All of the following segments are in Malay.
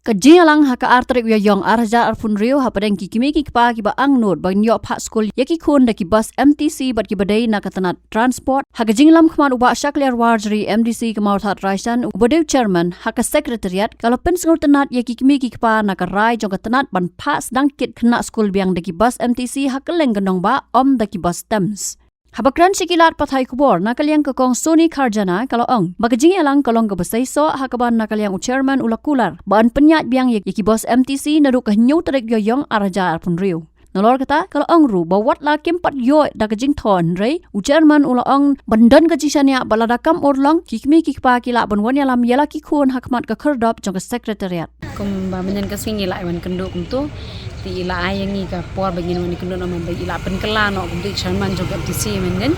Kajialang haka artrik yong arja arfun rio hapadeng kikimi kikpa kiba angnut bang nyok pak skul yaki kun daki bus MTC bat kibadai nakatanat transport haka jinglam kman uba syakliar warjri MDC kemautat raisan ubadew chairman haka sekretariat kalau pensngur tenat yaki kimi kikpa nakarai jong katanat ban pak sedangkit kena skul biang daki bus MTC haka leng gendong ba om daki bus Thames. Habakran sikilat pathai kubor nakaliang kekong Sony Karjana kalau ong bagajing alang kalong kebesai so hakaban nakaliang chairman ulakular ban penyat biang yaki bos MTC naduk kehnyu terik yoyong araja arpun riu. Nalor kata kalau ong ru bawat la kempat yo dagajing thon rei chairman ula ong bandan kajisania baladakam orlang kikmi kikpa kila ban yalam yala kikun hakmat ka kerdop jong sekretariat. Kum ba menyan ka singi la wan kenduk kum ti ila ayangi ka por bagin wani kenduk nama ba ila penkela no kum ti chairman jong MTC menen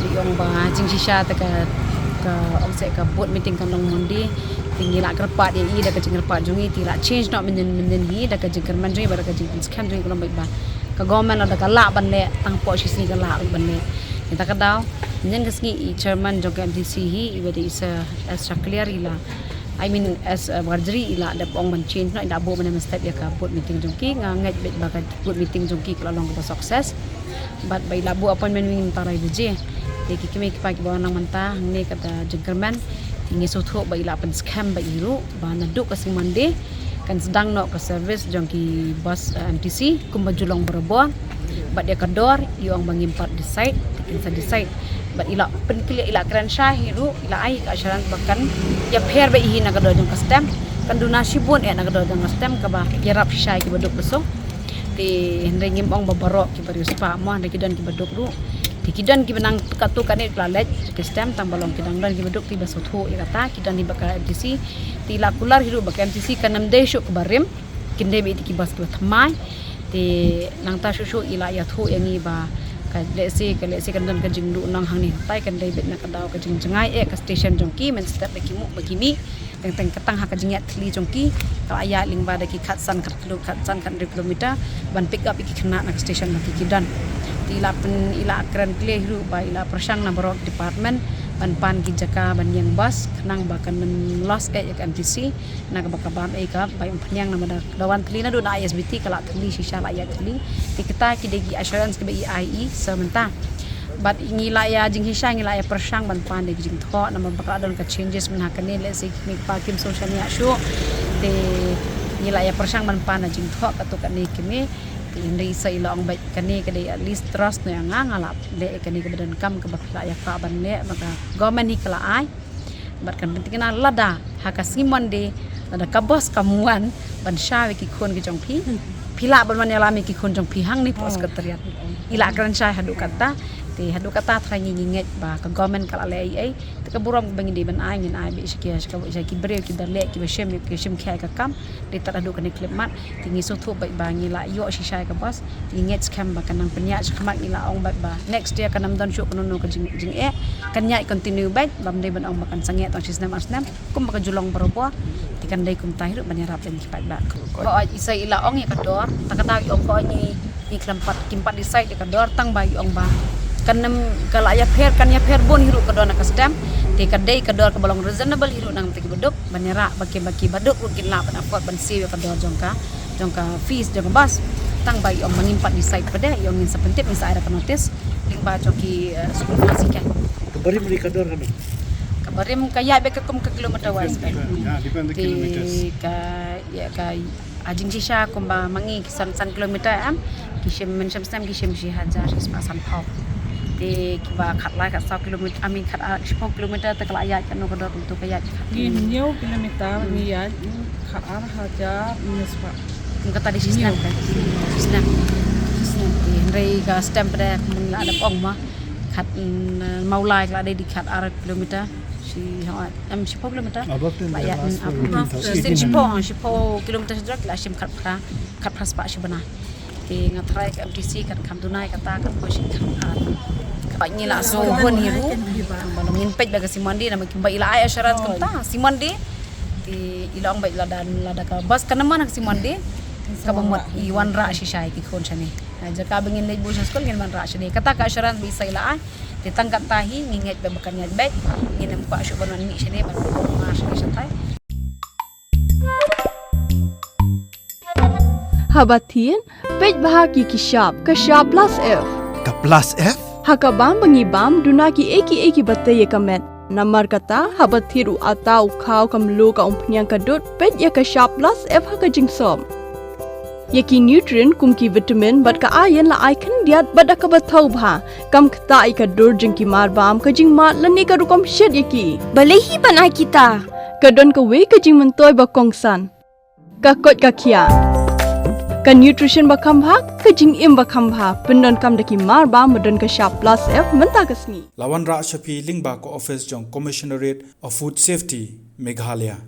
di ong ba jing sisa ta ka ong se ka board meeting kan long mondi tinggi la kerpat yang i da ka jing kerpat jongi ti la change no menen hi da ka jing kerman jongi ba da ka jing scam jongi kolom ba ka government la da ka la ban le tang po si ka la ban le kita ka daw menyan ka singi chairman jong MTC hi i ba di isa extra clear ila I mean as warjri ila ada pong man change no ila bo man step ya ka board meeting jongki ngangat bet baga board meeting jongki kalau long ka success but by labu appointment wing tarai buje de ki kimi ki bawa nang manta ne kata jengkerman ingi sotho ba ila pen scam ba iru ba naduk ka sing mande kan sedang no ka service jongki bus MTC kumba julong berbo but dia kador iong bangimpat decide kita decide but ila penkili ila kran syahiru ila ai ka asyaran bakan ya pher ba ihi nagado jong custom kan donasi bon nagado jong custom ka ba yarap syai ki badok beso ti hendengim ong babaro ki barius pa mo nek kidan ki badok ru ti kidan ki benang katu kan ni plalet custom tambalong kidang dan ki badok ti basotho ikata kidan di bakal MTC ti la kular hiru bakal MTC kanam de syuk barim kinde be ki bas tu thamai ti nang ta syuk ila ya thu yangi ba lesi kan dan kajing du nang hang ni tai kan dai bet nak daw kajing jengai ka station jongki men step bagi mu bagi mi teng ketang ha kajing tli jongki ka aya ling ba daki khatsan kan kilometer ban pick up iki kena nak station bagi kidan ila pen ila kran kle hiru ba ila persang na borok department ban pan ki jaka ban yang bas kenang bakan men lost ke MTC nak bakabam ka bayang penyang nama dawan tli na do na ISBT kala tli sisa la ya tli kita kidegi assurance ke BIE sementara but ngila ya jing hisa ngila ya persang ban pan de jing tho nama bakal don ka changes men hakane le se mi pakim social ni asyo de ngila ya persang ban pan jing tho katukan ni kimi indai sa ilong baik kani kade at least trust no yang ngalap le kani ke badan kam ke bakla ya ka ban le maka government ni kala ai barkan penting na lada haka simon de lada ka bos kamuan ban sha ki khon ki jong phi phila ban ya lami ki khon jong phi hang ni pos sekretariat ila kran sha hadu kata thai nginget ba ka government kala le ai te ka buram bangi de ban ai ngin ai be shikia ki brew ki darle ki shem khai ka kam de tar hadu kan klip mat tingi so thu ba bangi la yo shisha ka bos tinget scam ba kanang penya khmat ila ong ba next year kanam don syuk nono ka jing kan nyai continue back bam de ban ong makan sanget tong sistem asnam kum ba julong baropo tikan dai kum tahir ban yarap den ki ba ko isa ila ong ya kador takata ong ko ni iklampat kimpat decide ka dor tang ba ong ba kanam kala ya pher bon hiru kadona kasdam te kadai kador ka balong reasonable hiru nang tiki beduk banera baki baduk mungkin la ban afford ban siwe kador jongka fees jongka bas tang bai om mangimpat decide pada yang ngin sepentip misa ada notice ling ba joki school masih kan kabarim di kador kan kabarim kaya be ke kilometer was kan kilometers ka ajing sisa kumba mangi san kilometer am kishim mensham stam kishim shi hajar ispasan pau di kiba khatla ka 100 kilometer amin khat 10 kilometer tak la ya kan no kador untuk kaya Inyo kilometer ni ya khat hajar nispa kata di sistem kan sistem rei ka stamp pada mun la ada ong ma khat maulai la di khat kilometer si am 10 kilometer ya sin 10 kilometer sedrak la sim khat pas pa sibana ti ngatrai ka MTC kan kam tunai kata kan posisi kapanya la so hon hiru balong impej baga simandi na makimba ila ay asyarat kam ta simandi ti ilong ba ila dan lada ka bas kan man simandi ka bamot iwan ra si shay ki khon chani jaka bangin lay busa school ngin man ra chani kata ka asyarat bisa ila ay ti tangkat tahi nginget ba bakanya bet nginam pa syo banon ni chani ban ma chani habatin pej bahagi kishap kasha plus F Ka plus F? hakabam bangibam dunaki eki bataya kamet namar kata habatiru atau kau kamlu ka umpnyang kadut pej ya kasha plus F hakajingsom Yaki nutrient kumki vitamin bat ka ayan la ai kan diat bada ka bathau bha kam khta ai ka dur jing ki mar bam ka jing mat lani ka rukom shed yaki balehi banai kita ka don ka we ka jing mentoy ba kongsan ka kot ka kia ka nutrition ba kham bha ka jing im ba kham bha pendon kam daki mar bam madon ka sharp plus F menta kasni Lawan Ra Shafi Lingba ko office jong Commissionerate of Food Safety Meghalaya